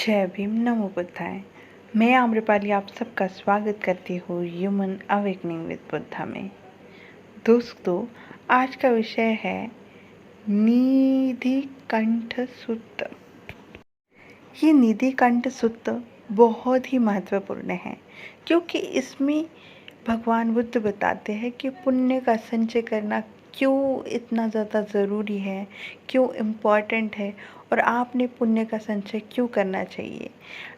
जय भीम, नमो बुद्धाय। मैं आम्रपाली आप सबका स्वागत करती हूँ ह्यूमन अवेकनिंग विद बुद्धा में। दोस्तों, आज का विषय है निधि कंठ सूत्र। ये निधि कंठ सूत्र बहुत ही महत्वपूर्ण है क्योंकि इसमें भगवान बुद्ध बताते हैं कि पुण्य का संचय करना क्यों इतना ज़्यादा ज़रूरी है, क्यों इम्पॉर्टेंट है और आपने पुण्य का संचय क्यों करना चाहिए।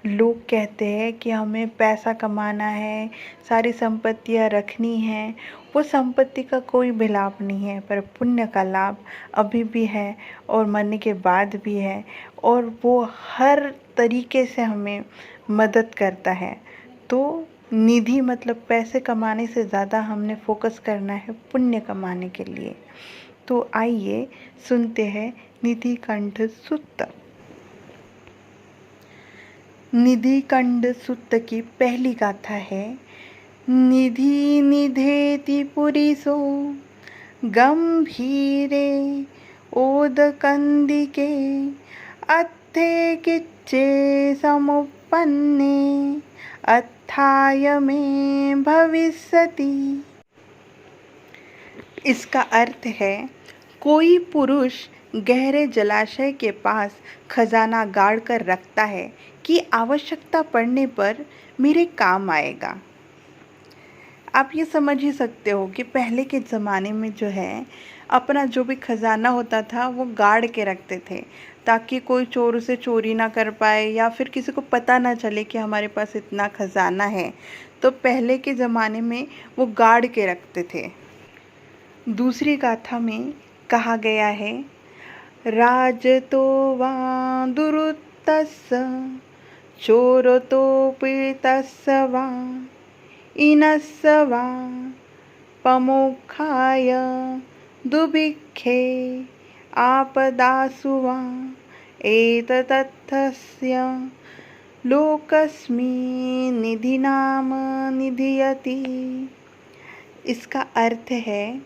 लोग कहते हैं कि हमें पैसा कमाना है, सारी संपत्तियां रखनी हैं। वो संपत्ति का कोई भी लाभ नहीं है, पर पुण्य का लाभ अभी भी है और मरने के बाद भी है, और वो हर तरीके से हमें मदद करता है। तो निधि मतलब पैसे कमाने से ज़्यादा हमने फोकस करना है पुण्य कमाने के लिए। तो आइए सुनते हैं निधि कंठ सूत्र। निधि कंठ सूत्र की पहली गाथा है, निधि निधेति पुरिसो गंभीरे ओदकंदिके अत्थे किच्चे समुपन्ने अत्थाय में भविष्यति। इसका अर्थ है, कोई पुरुष गहरे जलाशय के पास खजाना गाड़ कर रखता है कि आवश्यकता पड़ने पर मेरे काम आएगा। आप ये समझ ही सकते हो कि पहले के ज़माने में जो है, अपना जो भी खजाना होता था वो गाड़ के रखते थे ताकि कोई चोर उसे चोरी ना कर पाए या फिर किसी को पता ना चले कि हमारे पास इतना खजाना है। तो पहले के ज़माने में वो गाड़ के रखते थे। दूसरी गाथा में कहा गया है, राजतो वा दुरुत्तस्य चोरतो पीतस्य वा इनस्य वा पमोक्षाय दुभिक्षे आपदासु वा एतदर्थस्य लोकस्मिन् निधिनाम निधीयति। इसका अर्थ है,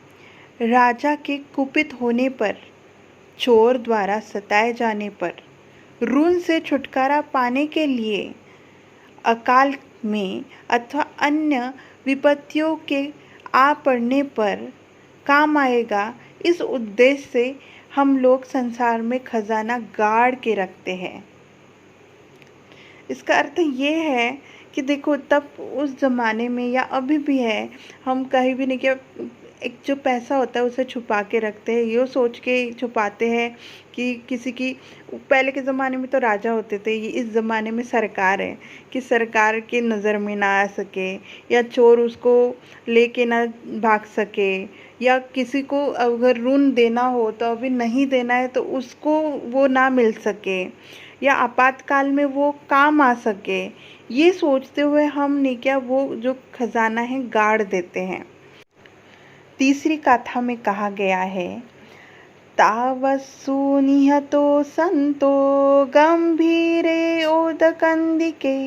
राजा के कुपित होने पर, चोर द्वारा सताए जाने पर, ऋण से छुटकारा पाने के लिए, अकाल में अथवा अन्य विपत्तियों के आ पड़ने पर काम आएगा। इस उद्देश्य से हम लोग संसार में खजाना गाड़ के रखते हैं। इसका अर्थ ये है कि देखो, तब उस ज़माने में या अभी भी है, हम कहीं भी नहीं, क्या एक जो पैसा होता है उसे छुपा के रखते हैं, ये सोच के छुपाते हैं कि किसी की, पहले के ज़माने में तो राजा होते थे, ये इस ज़माने में सरकार है कि सरकार के नज़र में ना आ सके या चोर उसको लेके ना भाग सके, या किसी को अगर ऋण देना हो तो अभी नहीं देना है तो उसको वो ना मिल सके, या आपातकाल में वो काम आ सके। ये सोचते हुए हमने क्या वो जो खजाना है गाड़ देते हैं। तीसरी गाथा में कहा गया है, तावत्सु निहतो संतो गंभीरे ओदकंदिके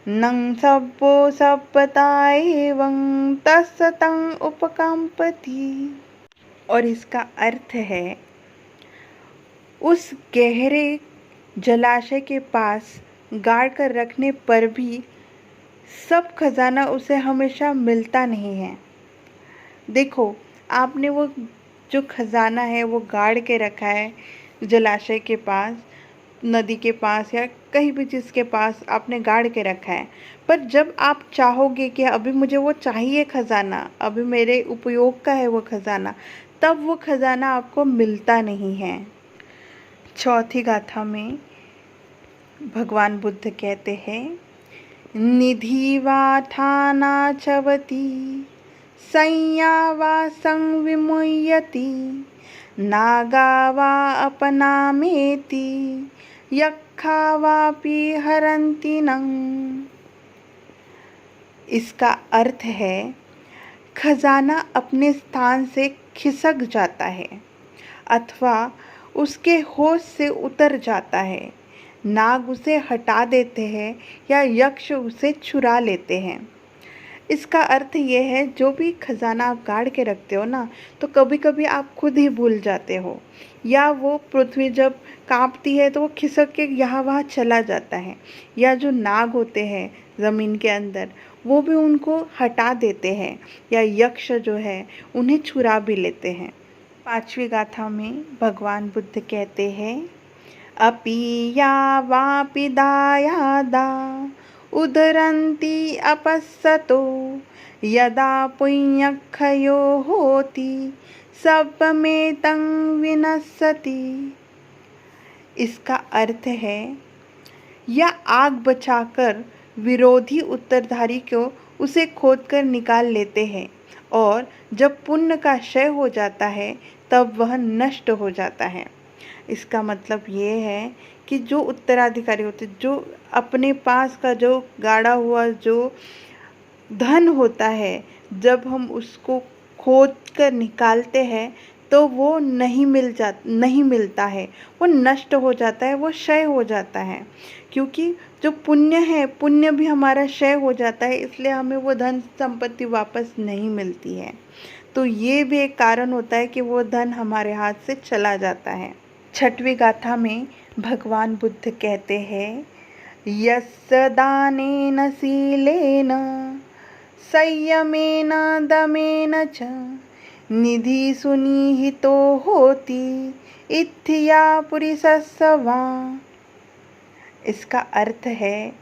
नंग सब्बो सब्बता एवं तत्सतं उपकंपति। और इसका अर्थ है, उस गहरे जलाशय के पास गाड़ कर रखने पर भी सब खजाना उसे हमेशा मिलता नहीं है। देखो, आपने वो जो खजाना है वो गाड़ के रखा है जलाशय के पास, नदी के पास, या कहीं भी जिसके पास आपने गाड़ के रखा है, पर जब आप चाहोगे कि अभी मुझे वो चाहिए खजाना, अभी मेरे उपयोग का है वो खजाना, तब वो खजाना आपको मिलता नहीं है। चौथी गाथा में भगवान बुद्ध कहते हैं, निधि वा ठाना चवती संया वा संविमुह्यति नागा वा अपनामेति यक्खा वापि हरन्ति नंग। इसका अर्थ है, खजाना अपने स्थान से खिसक जाता है अथवा उसके होश से उतर जाता है, नाग उसे हटा देते हैं या यक्ष उसे चुरा लेते हैं। इसका अर्थ ये है, जो भी खजाना आप गाड़ के रखते हो ना, तो कभी कभी आप खुद ही भूल जाते हो, या वो पृथ्वी जब कांपती है तो वो खिसक के यहाँ वहाँ चला जाता है, या जो नाग होते हैं ज़मीन के अंदर वो भी उनको हटा देते हैं, या यक्ष जो है उन्हें चुरा भी लेते हैं। पांचवी गाथा में भगवान बुद्ध कहते हैं, अपि यावापि दायादा उदरन्ति अपस्सतो यदा पुण्यक्षयो होति सर्वमेतं विनश्यति। इसका अर्थ है, या आग बचाकर विरोधी उत्तरधारी को उसे खोदकर निकाल लेते हैं, और जब पुण्य का क्षय हो जाता है तब वह नष्ट हो जाता है। इसका मतलब ये है कि जो उत्तराधिकारी होते, जो अपने पास का जो गाड़ा हुआ जो धन होता है, जब हम उसको खोद कर निकालते हैं तो वो नहीं मिलता है, वो नष्ट हो जाता है, वो क्षय हो जाता है। क्योंकि जो पुण्य है, पुण्य भी हमारा क्षय हो जाता है, इसलिए हमें वो धन संपत्ति वापस नहीं मिलती है। तो ये भी एक कारण होता है कि वो धन हमारे हाथ से चला जाता है। छठवीं गाथा में भगवान बुद्ध कहते हैं, यस्य दानेन शीलेन संयमेन दमेन च निधि सुनिहितो होति इत्थिया पुरुषस्य वा। इसका अर्थ है,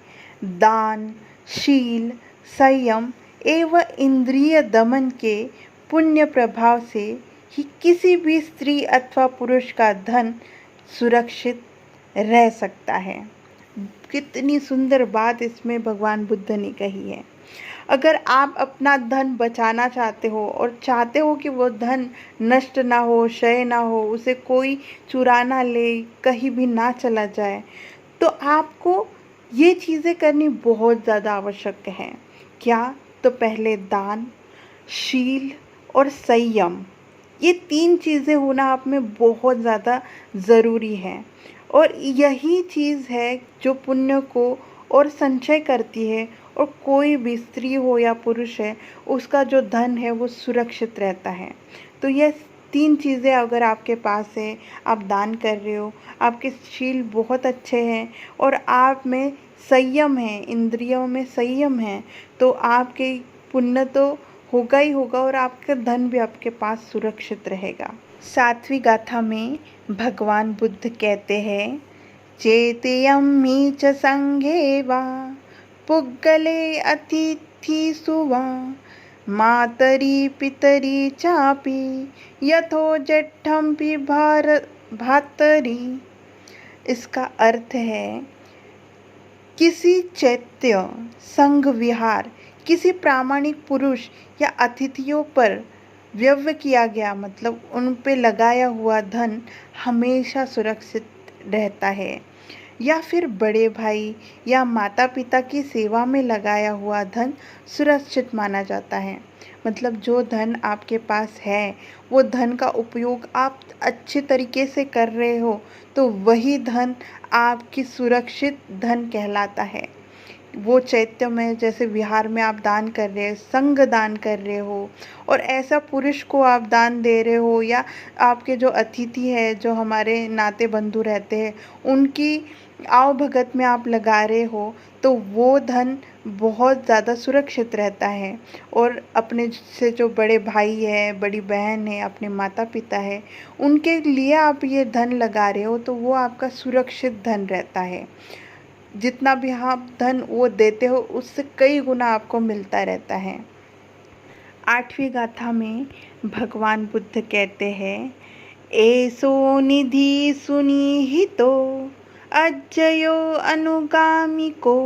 दान, शील, संयम एवं इंद्रिय दमन के पुण्य प्रभाव से ही किसी भी स्त्री अथवा पुरुष का धन सुरक्षित रह सकता है। कितनी सुंदर बात इसमें भगवान बुद्ध ने कही है। अगर आप अपना धन बचाना चाहते हो और चाहते हो कि वो धन नष्ट ना हो, क्षय ना हो, उसे कोई चुरा ना ले, कहीं भी ना चला जाए, तो आपको ये चीज़ें करनी बहुत ज़्यादा आवश्यक है। क्या? तो पहले दान, शील और संयम, ये 3 चीज़ें होना आप में बहुत ज़्यादा ज़रूरी है। और यही चीज़ है जो पुण्य को और संचय करती है, और कोई भी स्त्री हो या पुरुष है, उसका जो धन है वो सुरक्षित रहता है। तो ये 3 चीज़ें अगर आपके पास है, आप दान कर रहे हो, आपके शील बहुत अच्छे हैं और आप में संयम है, इंद्रियों में संयम है, तो आपके पुण्य तो होगा ही होगा और आपका धन भी आपके पास सुरक्षित रहेगा। 7वीं गाथा में भगवान बुद्ध कहते हैं, चेतयमि च संघे वा पुग्गले अतिथिषु वा मातरि पितरि चापि यथो जेठ्ठमपि भातरि। इसका अर्थ है, किसी चैत्य, संघ विहार, किसी प्रामाणिक पुरुष या अतिथियों पर व्यय किया गया, मतलब उन पे लगाया हुआ धन हमेशा सुरक्षित रहता है। या फिर बड़े भाई या माता पिता की सेवा में लगाया हुआ धन सुरक्षित माना जाता है। मतलब जो धन आपके पास है, वो धन का उपयोग आप अच्छे तरीके से कर रहे हो, तो वही धन आपकी सुरक्षित धन कहलाता है। वो चैत्य में, जैसे विहार में आप दान कर रहे हो, संघ दान कर रहे हो, और ऐसा पुरुष को आप दान दे रहे हो, या आपके जो अतिथि है, जो हमारे नाते बंधु रहते हैं, उनकी आव भगत में आप लगा रहे हो, तो वो धन बहुत ज़्यादा सुरक्षित रहता है। और अपने से जो बड़े भाई है, बड़ी बहन है, अपने माता पिता है, उनके लिए आप ये धन लगा रहे हो, तो वो आपका सुरक्षित धन रहता है। जितना भी आप धन वो देते हो, उससे कई गुना आपको मिलता रहता है। 8वीं गाथा में भगवान बुद्ध कहते हैं, एसो निधि सुनिहितो अज्जयो अनुगामिको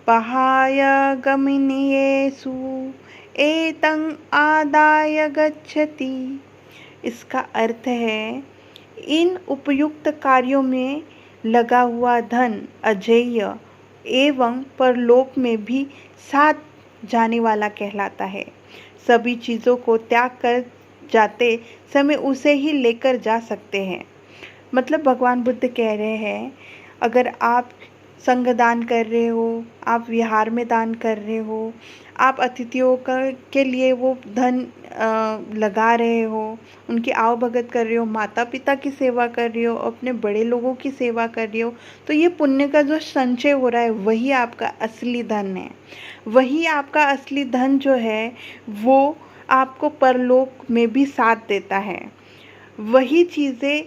पहाय गमनीयेषु एतं आदाय गच्छति। इसका अर्थ है, इन उपयुक्त कार्यों में लगा हुआ धन अजेय एवं परलोक में भी साथ जाने वाला कहलाता है। सभी चीज़ों को त्याग कर जाते समय उसे ही लेकर जा सकते हैं। मतलब भगवान बुद्ध कह रहे हैं, अगर आप संग दान कर रहे हो, आप विहार में दान कर रहे हो, आप अतिथियों का के लिए वो धन लगा रहे हो, उनकी आवभगत कर रहे हो, माता पिता की सेवा कर रहे हो, अपने बड़े लोगों की सेवा कर रहे हो, तो ये पुण्य का जो संचय हो रहा है वही आपका असली धन है। वही आपका असली धन जो है वो आपको परलोक में भी साथ देता है। वही चीज़ें,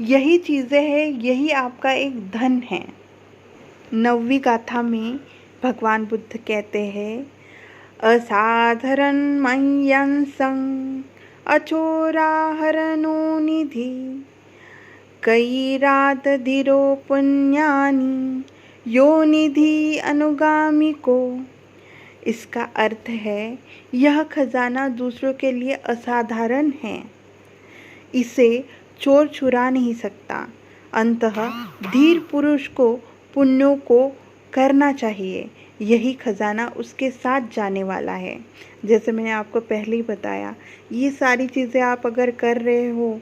यही चीज़ें हैं, यही आपका एक धन है। 9वीं गाथा में भगवान बुद्ध कहते हैं, असाधारण मह्यंसं अचोराहरणो निधि कैरात धीरो पुण्यानि यो निधि अनुगामिको। इसका अर्थ है, यह खजाना दूसरों के लिए असाधारण है, इसे चोर चुरा नहीं सकता। अंततः धीर पुरुष को पुण्यों को करना चाहिए, यही खजाना उसके साथ जाने वाला है। जैसे मैंने आपको पहले ही बताया, ये सारी चीज़ें आप अगर कर रहे हो,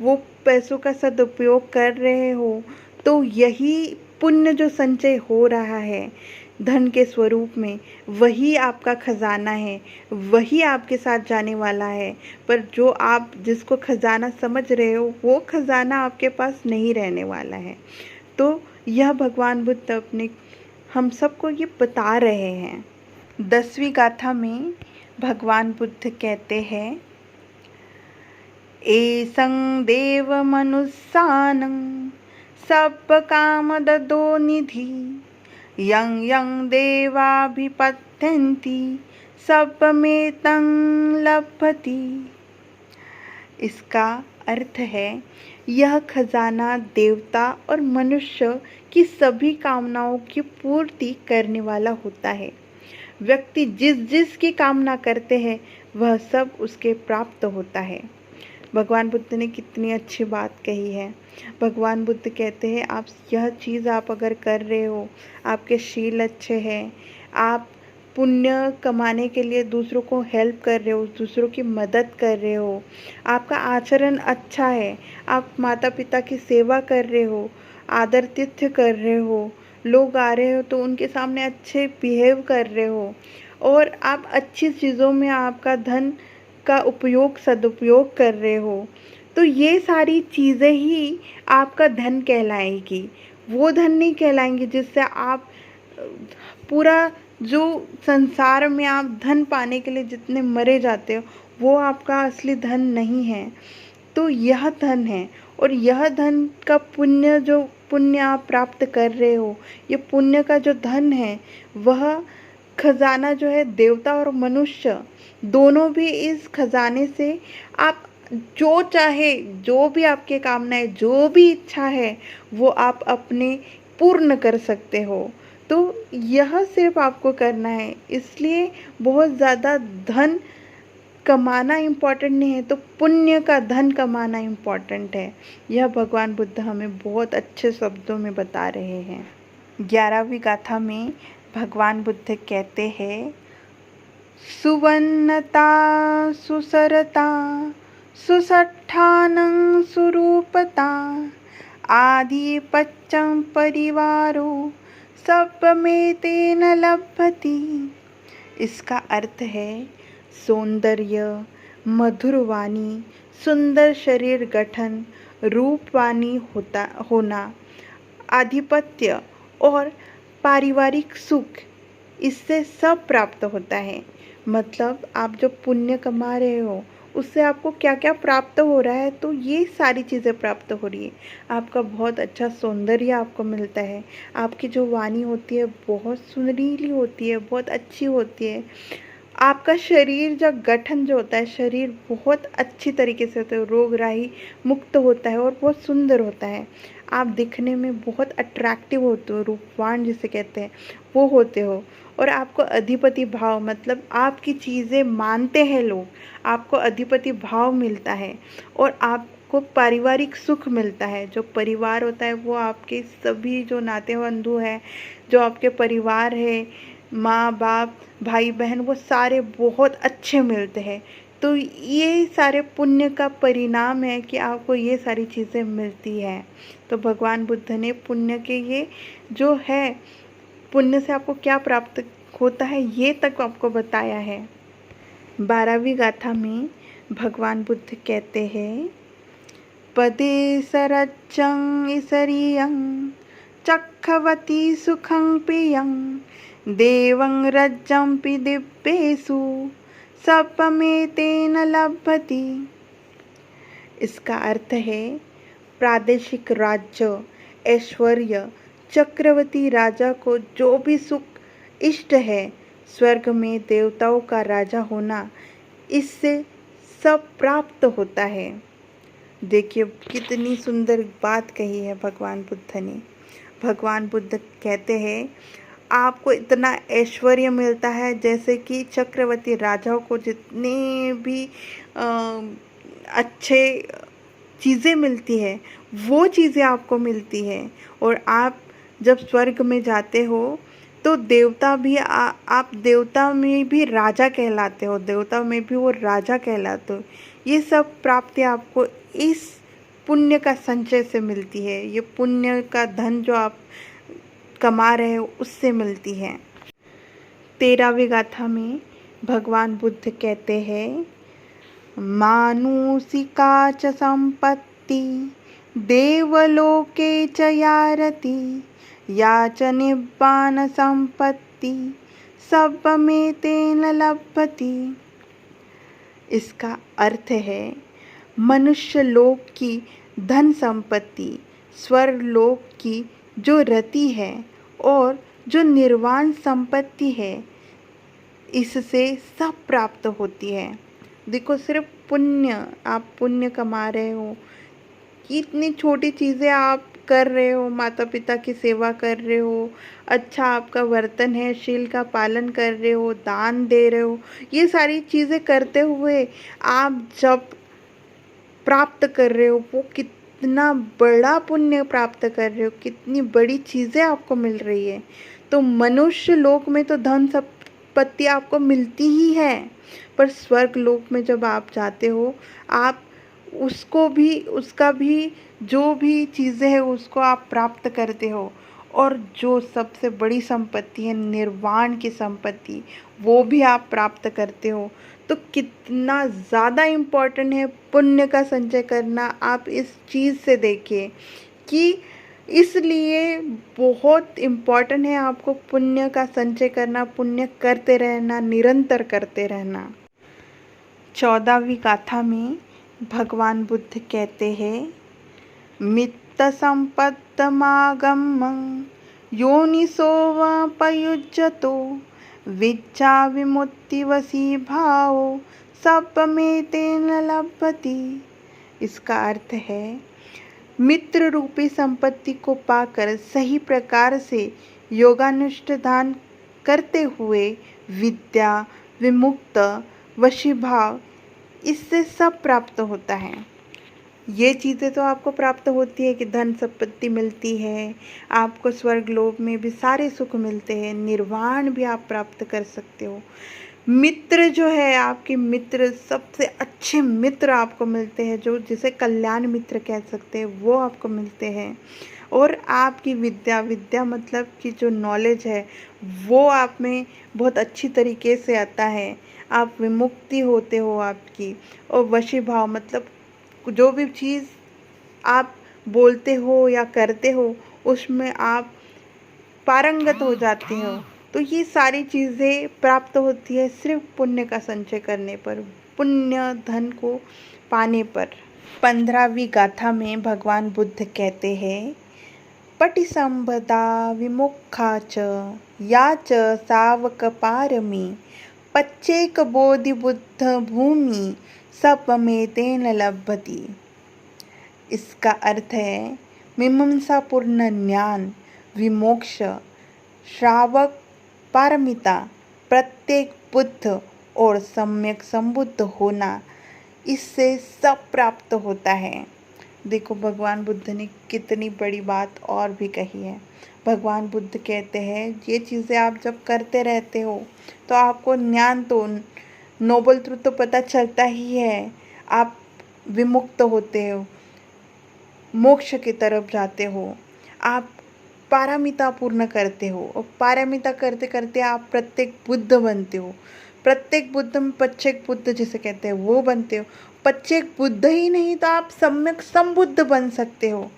वो पैसों का सदुपयोग कर रहे हो, तो यही पुण्य जो संचय हो रहा है धन के स्वरूप में, वही आपका खजाना है, वही आपके साथ जाने वाला है। पर जो आप जिसको खजाना समझ रहे हो, वो खजाना आपके पास नहीं रहने वाला है। तो यह भगवान बुद्ध अपने हम सबको ये बता रहे हैं। 10वीं गाथा में भगवान बुद्ध कहते हैं, एसं देव मनुस्सानं सब काम ददो निधि यं यं देवाभिपत्यन्ति सबमेतं लभति। इसका अर्थ है, यह खजाना देवता और मनुष्य की सभी कामनाओं की पूर्ति करने वाला होता है। व्यक्ति जिस जिस की कामना करते हैं वह सब उसके प्राप्त होता है। भगवान बुद्ध ने कितनी अच्छी बात कही है। भगवान बुद्ध कहते हैं, आप यह चीज़ आप अगर कर रहे हो, आपके शील अच्छे हैं, आप पुण्य कमाने के लिए दूसरों को हेल्प कर रहे हो, दूसरों की मदद कर रहे हो, आपका आचरण अच्छा है, आप माता पिता की सेवा कर रहे हो, आदरातिथ्य कर रहे हो, लोग आ रहे हो तो उनके सामने अच्छे बिहेव कर रहे हो, और आप अच्छी चीज़ों में आपका धन का उपयोग सदुपयोग कर रहे हो, तो ये सारी चीज़ें ही आपका धन कहलाएगी। वो धन नहीं कहलाएंगी जिससे आप पूरा जो संसार में आप धन पाने के लिए जितने मरे जाते हो, वो आपका असली धन नहीं है। तो यह धन है, और यह धन का पुण्य, जो पुण्य आप प्राप्त कर रहे हो, ये पुण्य का जो धन है, वह खजाना जो है, देवता और मनुष्य दोनों भी इस खजाने से आप जो चाहे, जो भी आपके कामनाएं, जो भी इच्छा है, वो आप अपने पूर्ण कर सकते हो। तो यह सिर्फ आपको करना है। इसलिए बहुत ज़्यादा धन कमाना इम्पॉर्टेंट नहीं है, तो पुण्य का धन कमाना इम्पॉर्टेंट है। यह भगवान बुद्ध हमें बहुत अच्छे शब्दों में बता रहे हैं। 11वीं गाथा में भगवान बुद्ध कहते हैं, सुवन्नता सुसरता सुसट्ठानं सुरूपता आधिपत्यं परिवारो सबमेतेन लभति। इसका अर्थ है, सौंदर्य, मधुर वाणी, सुंदर शरीर गठन, रूपवानी होना, आधिपत्य और पारिवारिक सुख, इससे सब प्राप्त होता है। मतलब आप जो पुण्य कमा रहे हो, उससे आपको क्या क्या प्राप्त हो रहा है, तो ये सारी चीज़ें प्राप्त हो रही है। आपका बहुत अच्छा सौंदर्य आपको मिलता है, आपकी जो वाणी होती है बहुत सुरीली होती है, बहुत अच्छी होती है, आपका शरीर जो गठन जो होता है, शरीर बहुत अच्छी तरीके से होता है, रोग राही मुक्त होता है और बहुत सुंदर होता है। आप दिखने में बहुत अट्रैक्टिव होते हो, रूपवान जिसे कहते हैं वो होते हो, और आपको अधिपति भाव, मतलब आपकी चीज़ें मानते हैं लोग, आपको अधिपति भाव मिलता है, और आपको पारिवारिक सुख मिलता है। जो परिवार होता है वो आपके सभी जो नाते बंधु हैं, जो आपके परिवार है, माँ बाप भाई बहन, वो सारे बहुत अच्छे मिलते हैं। तो ये सारे पुण्य का परिणाम है कि आपको ये सारी चीज़ें मिलती है। तो भगवान बुद्ध ने पुण्य के ये जो है, पुण्य से आपको क्या प्राप्त होता है ये तक आपको बताया है। 12वीं गाथा में भगवान बुद्ध कहते हैं, पदे सरच्चं इसरियं चक्खवती सुखं प्रियं देवं रज्जंपि दिव्येषु सपमेतेन लभति। इसका अर्थ है, प्रादेशिक राज्य, ऐश्वर्य, चक्रवर्ती राजा को जो भी सुख इष्ट है, स्वर्ग में देवताओं का राजा होना, इससे सब प्राप्त होता है। देखिए कितनी सुंदर बात कही है भगवान बुद्ध ने। भगवान बुद्ध कहते हैं, आपको इतना ऐश्वर्य मिलता है जैसे कि चक्रवर्ती राजाओं को जितने भी अच्छे चीज़ें मिलती है, वो चीज़ें आपको मिलती है। और आप जब स्वर्ग में जाते हो तो देवता भी आप देवता में भी राजा कहलाते हो, देवता में भी वो राजा कहलाते हो। ये सब प्राप्ति आपको इस पुण्य का संचय से मिलती है। ये पुण्य का धन जो आप कमा रहे हो उससे मिलती है। 13वीं गाथा में भगवान बुद्ध कहते हैं, मानुषिका च संपत्ति देवलोके च यारति या च निब्बान संपत्ति सब्बमेतेन लभ्यति। इसका अर्थ है, मनुष्य लोक की धन संपत्ति, स्वर्ग लोक की जो रति है और जो निर्वाण संपत्ति है, इससे सब प्राप्त होती है। देखो सिर्फ पुण्य, आप पुण्य कमा रहे हो, इतनी छोटी चीज़ें आप कर रहे हो, माता पिता की सेवा कर रहे हो, अच्छा आपका वर्तन है, शील का पालन कर रहे हो, दान दे रहे हो, ये सारी चीज़ें करते हुए आप जब प्राप्त कर रहे हो, वो कितना बड़ा पुण्य प्राप्त कर रहे हो, कितनी बड़ी चीज़ें आपको मिल रही है। तो मनुष्य लोक में तो धन संपत्ति आपको मिलती ही है, पर स्वर्ग लोक में जब आप जाते हो, आप उसका भी जो भी चीज़ें हैं उसको आप प्राप्त करते हो। और जो सबसे बड़ी संपत्ति है, निर्वाण की संपत्ति, वो भी आप प्राप्त करते हो। तो कितना ज़्यादा इम्पोर्टेंट है पुण्य का संचय करना, आप इस चीज़ से देखिए कि इसलिए बहुत इम्पोर्टेंट है आपको पुण्य का संचय करना, पुण्य करते रहना, निरंतर करते रहना। 14वीं गाथा में भगवान बुद्ध कहते हैं, मित्त संपत्तमागमं योनिसोऽवपयुज्यतो विद्या विमुक्तिवशी भावो सपमेतेन लभ्यति। इसका अर्थ है, मित्र रूपी संपत्ति को पाकर सही प्रकार से योगानुष्ठान करते हुए विद्या, विमुक्त, वशीभाव, इससे सब प्राप्त होता है। ये चीज़ें तो आपको प्राप्त होती है कि धन संपत्ति मिलती है, आपको स्वर्ग लोक में भी सारे सुख मिलते हैं, निर्वाण भी आप प्राप्त कर सकते हो। मित्र जो है, आपके मित्र, सबसे अच्छे मित्र आपको मिलते हैं, जो जिसे कल्याण मित्र कह सकते हैं, वो आपको मिलते हैं। और आपकी विद्या मतलब कि जो नॉलेज है वो आप में बहुत अच्छी तरीके से आता है, आप विमुक्ति होते हो आपकी। और वशीभाव मतलब जो भी चीज़ आप बोलते हो या करते हो उसमें आप पारंगत हो जाते हो। तो ये सारी चीज़ें प्राप्त होती है सिर्फ पुण्य का संचय करने पर, पुण्य धन को पाने पर। 15वीं गाथा में भगवान बुद्ध कहते हैं, पटिसंभदा विमुखा च या च सावक पारमी पच्चेक बोधि बुद्ध भूमि सपमेतेन लभ्यति। इसका अर्थ है, मीमांसापूर्ण ज्ञान, विमोक्ष, श्रावक, पारमिता, प्रत्येक बुद्ध और सम्यक संबुद्ध होना, इससे सब प्राप्त होता है। देखो भगवान बुद्ध ने कितनी बड़ी बात और भी कही है। भगवान बुद्ध कहते हैं, ये चीज़ें आप जब करते रहते हो तो आपको ज्ञान तो नोबल ट्रुथ तो पता चलता ही है, आप विमुक्त होते हो, मोक्ष की तरफ जाते हो, आप पारमिता पूर्ण करते हो और पारमिता करते करते आप प्रत्येक बुद्ध बनते हो। प्रत्येक बुद्ध में पच्चेक बुद्ध जिसे कहते हैं वो बनते हो। पच्चेक बुद्ध ही नहीं तो आप सम्यक संबुद्ध बन सकते हो।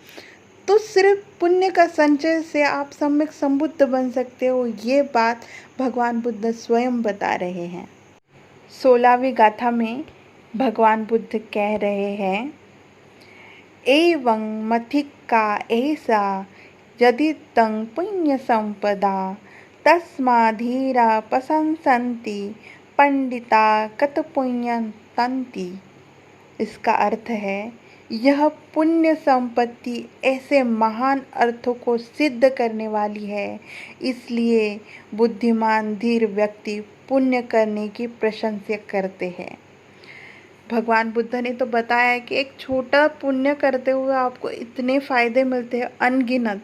तो सिर्फ पुण्य का संचय से आप सम्यक संबुद्ध बन सकते हो, ये बात भगवान बुद्ध स्वयं बता रहे हैं। 16वीं गाथा में भगवान बुद्ध कह रहे हैं, एवं मथिक्का ऐसा यदि तं पुण्य संपदा तस्माधीरा प्रशंसन्ति पंडिता कत पुण्यंतन्ति। इसका अर्थ है, यह पुण्य संपत्ति ऐसे महान अर्थों को सिद्ध करने वाली है, इसलिए बुद्धिमान धीर व्यक्ति पुण्य करने की प्रशंसा करते हैं। भगवान बुद्ध ने तो बताया कि एक छोटा पुण्य करते हुए आपको इतने फ़ायदे मिलते हैं अनगिनत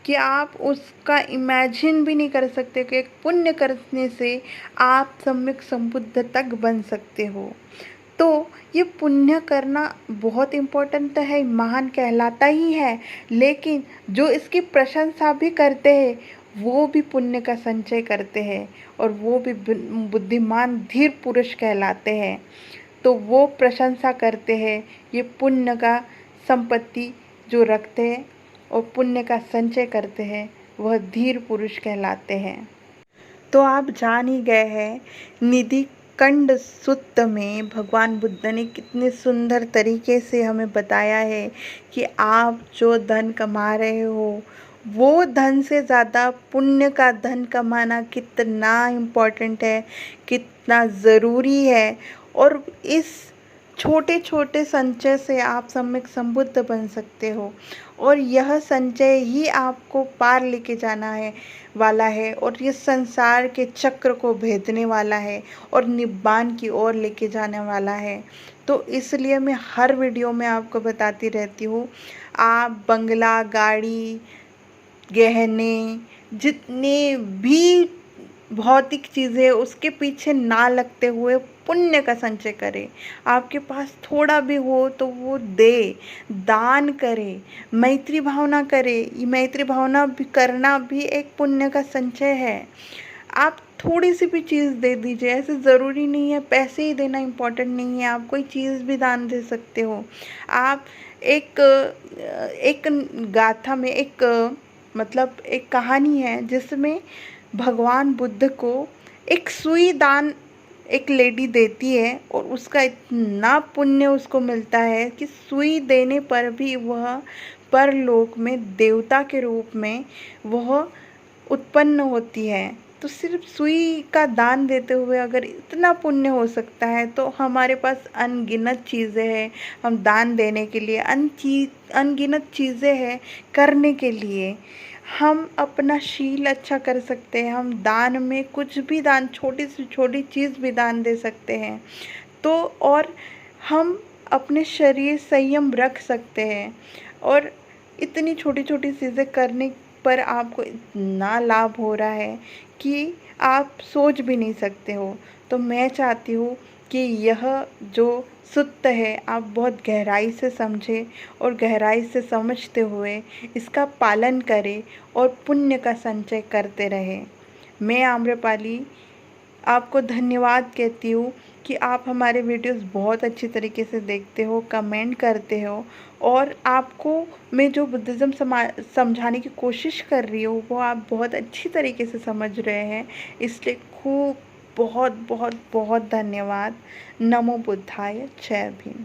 कि आप उसका इमेजिन भी नहीं कर सकते कि एक पुण्य करने से आप सम्यक संबुद्ध तक बन सकते हो। तो ये पुण्य करना बहुत इम्पोर्टेंट तो है, महान कहलाता ही है, लेकिन जो इसकी प्रशंसा भी करते हैं वो भी पुण्य का संचय करते हैं और वो भी बुद्धिमान धीर पुरुष कहलाते हैं। तो वो प्रशंसा करते हैं ये पुण्य का संपत्ति जो रखते हैं और पुण्य का संचय करते हैं, वह धीर पुरुष कहलाते हैं। तो आप जान ही गए हैं, निधि कंड सुत्त में भगवान बुद्ध ने कितने सुंदर तरीके से हमें बताया है कि आप जो धन कमा रहे हो वो धन से ज़्यादा पुण्य का धन कमाना कितना इम्पोर्टेंट है, कितना ज़रूरी है। और इस छोटे छोटे संचय से आप सम्यक संबुद्ध बन सकते हो और यह संचय ही आपको पार लेके जाना है वाला है और ये संसार के चक्र को भेदने वाला है और निब्बान की ओर लेके जाने वाला है। तो इसलिए मैं हर वीडियो में आपको बताती रहती हूँ, आप बंगला, गाड़ी, गहने, जितने भी भौतिक चीज़ें उसके पीछे ना लगते हुए पुण्य का संचय करें। आपके पास थोड़ा भी हो तो वो दे, दान करे, मैत्री भावना करे। ये मैत्री भावना भी करना भी एक पुण्य का संचय है। आप थोड़ी सी भी चीज़ दे दीजिए, ऐसे ज़रूरी नहीं है पैसे ही देना इम्पोर्टेंट नहीं है, आप कोई चीज़ भी दान दे सकते हो। आप एक गाथा में मतलब एक कहानी है जिसमें भगवान बुद्ध को एक सुई दान एक लेडी देती है और उसका इतना पुण्य उसको मिलता है कि सुई देने पर भी वह परलोक में देवता के रूप में वह उत्पन्न होती है। तो सिर्फ सुई का दान देते हुए अगर इतना पुण्य हो सकता है तो हमारे पास अनगिनत चीज़ें हैं हम दान देने के लिए, अनगिनत चीज़ें हैं करने के लिए। हम अपना शील अच्छा कर सकते हैं, हम दान में कुछ भी दान, छोटी से छोटी चीज़ भी दान दे सकते हैं। तो और हम अपने शरीर संयम रख सकते हैं और इतनी छोटी छोटी चीज़ें करने पर आपको इतना लाभ हो रहा है कि आप सोच भी नहीं सकते हो। तो मैं चाहती हूँ कि यह जो सुत्त है आप बहुत गहराई से समझें और गहराई से समझते हुए इसका पालन करें और पुण्य का संचय करते रहें। मैं आम्रपाली आपको धन्यवाद कहती हूँ कि आप हमारे वीडियोस बहुत अच्छी तरीके से देखते हो, कमेंट करते हो और आपको मैं जो बुद्धिज़्म समझाने की कोशिश कर रही हूँ वो आप बहुत अच्छी तरीके से समझ रहे हैं, इसलिए खूब बहुत बहुत बहुत धन्यवाद। नमो बुद्धाय, जय भीम।